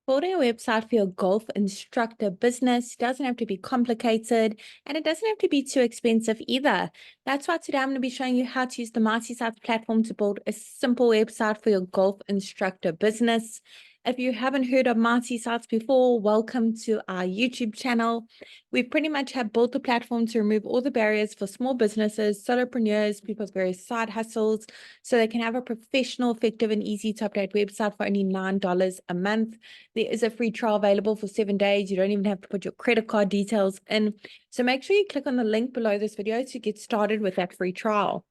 Building a website for your golf instructor business doesn't have to be complicated and it doesn't have to be too expensive either. That's why today I'm going to be showing you how to use the multi-site platform to build a simple website for your golf instructor business. If you haven't heard of multi-sites before, welcome to our YouTube channel. We pretty much have built the platform to remove all the barriers for small businesses, solopreneurs, people with various side hustles, so they can have a professional, effective, and easy to update website for only $9 a month. There is a free trial available for 7 days. You don't even have to put your credit card details in. So make sure you click on the link below this video to get started with that free trial.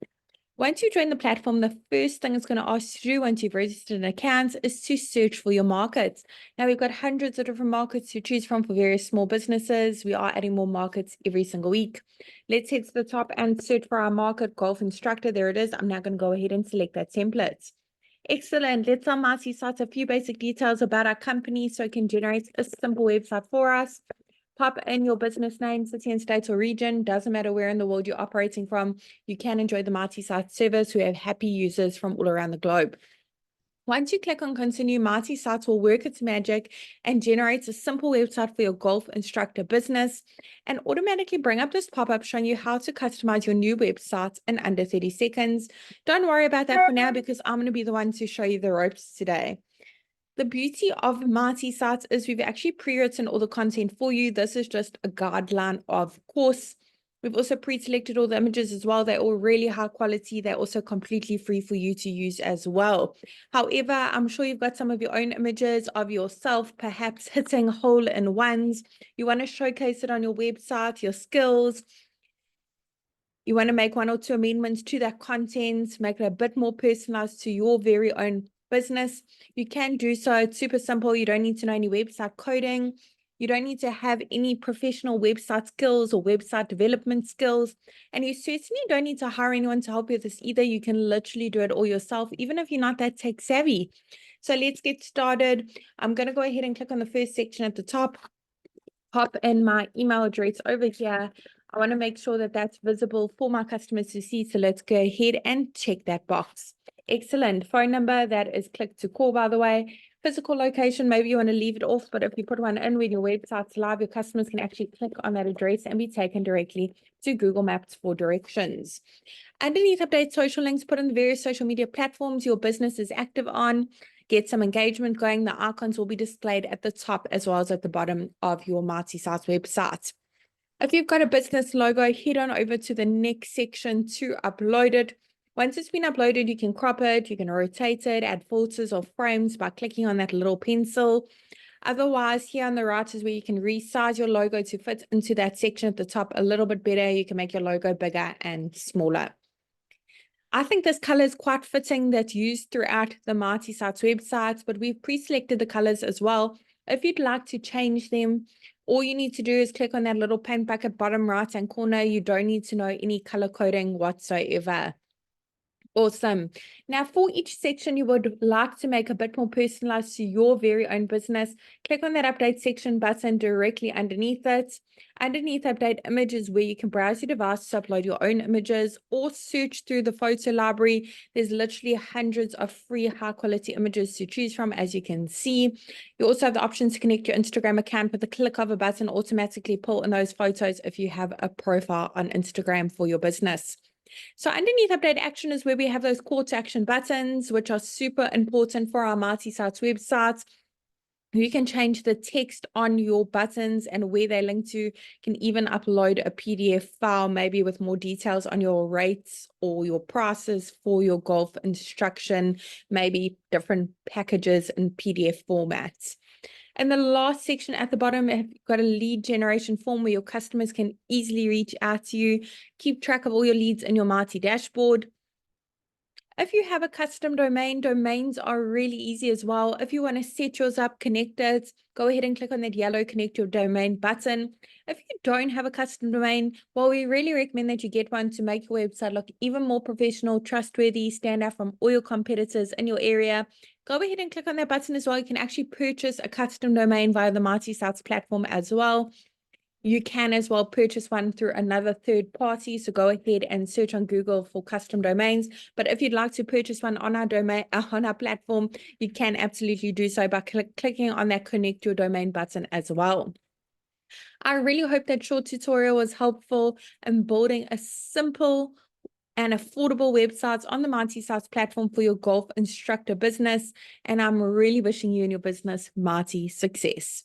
Once you join the platform, the first thing it's going to ask you to do once you've registered an account is to search for your markets. Now, we've got hundreds of different markets to choose from for various small businesses. We are adding more markets every single week. Let's head to the top and search for our market, Golf Instructor. There it is. I'm now going to go ahead and select that template. Excellent. Let's on multi-site a few basic details about our company so it can generate a simple website for us. Pop in your business name, city and state or region. Doesn't matter where in the world you're operating from. You can enjoy the multi-site service. We have happy users from all around the globe. Once you click on continue, multi-sites will work its magic and generates a simple website for your golf instructor business and automatically bring up this pop-up showing you how to customize your new website in under 30 seconds. Don't worry about that for now because I'm going to be the one to show you the ropes today. The beauty of multi-sites is we've actually pre-written all the content for you. This is just a guideline of course. We've also pre-selected all the images as well. They're all really high quality. They're also completely free for you to use as well. However, I'm sure you've got some of your own images of yourself, perhaps hitting hole-in-ones. You want to showcase it on your website, your skills. You want to make one or two amendments to that content, make it a bit more personalized to your very own business. You can do so. It's super simple. You don't need to know any website coding. You don't need to have any professional website skills or website development skills. And you certainly don't need to hire anyone to help you with this either. You can literally do it all yourself, even if you're not that tech savvy. So let's get started. I'm going to go ahead and click on the first section at the top. Pop in my email address over here. I want to make sure that that's visible for my customers to see. So let's go ahead and check that box. Excellent. Phone number, that is click to call, by the way. Physical location, maybe you want to leave it off, but if you put one in when your website's live, your customers can actually click on that address and be taken directly to Google Maps for directions. Underneath update social links, put in the various social media platforms your business is active on. Get some engagement going. The icons will be displayed at the top as well as at the bottom of your multi-site website. If you've got a business logo, head on over to the next section to upload it. Once it's been uploaded, you can crop it, you can rotate it, add filters or frames by clicking on that little pencil. Otherwise, here on the right is where you can resize your logo to fit into that section at the top a little bit better. You can make your logo bigger and smaller. I think this color is quite fitting that's used throughout the multi-sites websites, but we've pre-selected the colors as well. If you'd like to change them, all you need to do is click on that little paint bucket bottom right-hand corner. You don't need to know any color coding whatsoever. Awesome. Now, for each section you would like to make a bit more personalized to your very own business, click on that update section button directly underneath it. Underneath update images where you can browse your device to upload your own images or search through the photo library. There's literally hundreds of free high quality images to choose from, as you can see. You also have the option to connect your Instagram account with a click of a button, automatically pull in those photos if you have a profile on Instagram for your business. So underneath update action is where we have those call to action buttons, which are super important for our multi-sites websites. You can change the text on your buttons and where they link to. You can even upload a PDF file, maybe with more details on your rates or your prices for your golf instruction, maybe different packages in PDF formats. And the last section at the bottom, you've got a lead generation form where your customers can easily reach out to you, keep track of all your leads in your Marty dashboard. If you have a custom domain, domains are really easy as well. If you want to set yours up, connect it, go ahead and click on that yellow connect your domain button. If you don't have a custom domain, well, we really recommend that you get one to make your website look even more professional, trustworthy, stand out from all your competitors in your area. Go ahead and click on that button as well. You can actually purchase a custom domain via the multi-sites platform as well. You can as well purchase one through another third party. So go ahead and search on Google for custom domains. But if you'd like to purchase one on our domain, on our platform, you can absolutely do so by clicking on that connect your domain button as well. I really hope that short tutorial was helpful in building a simple and affordable websites on the Mighty Sites platform for your golf instructor business. And I'm really wishing you and your business mighty success.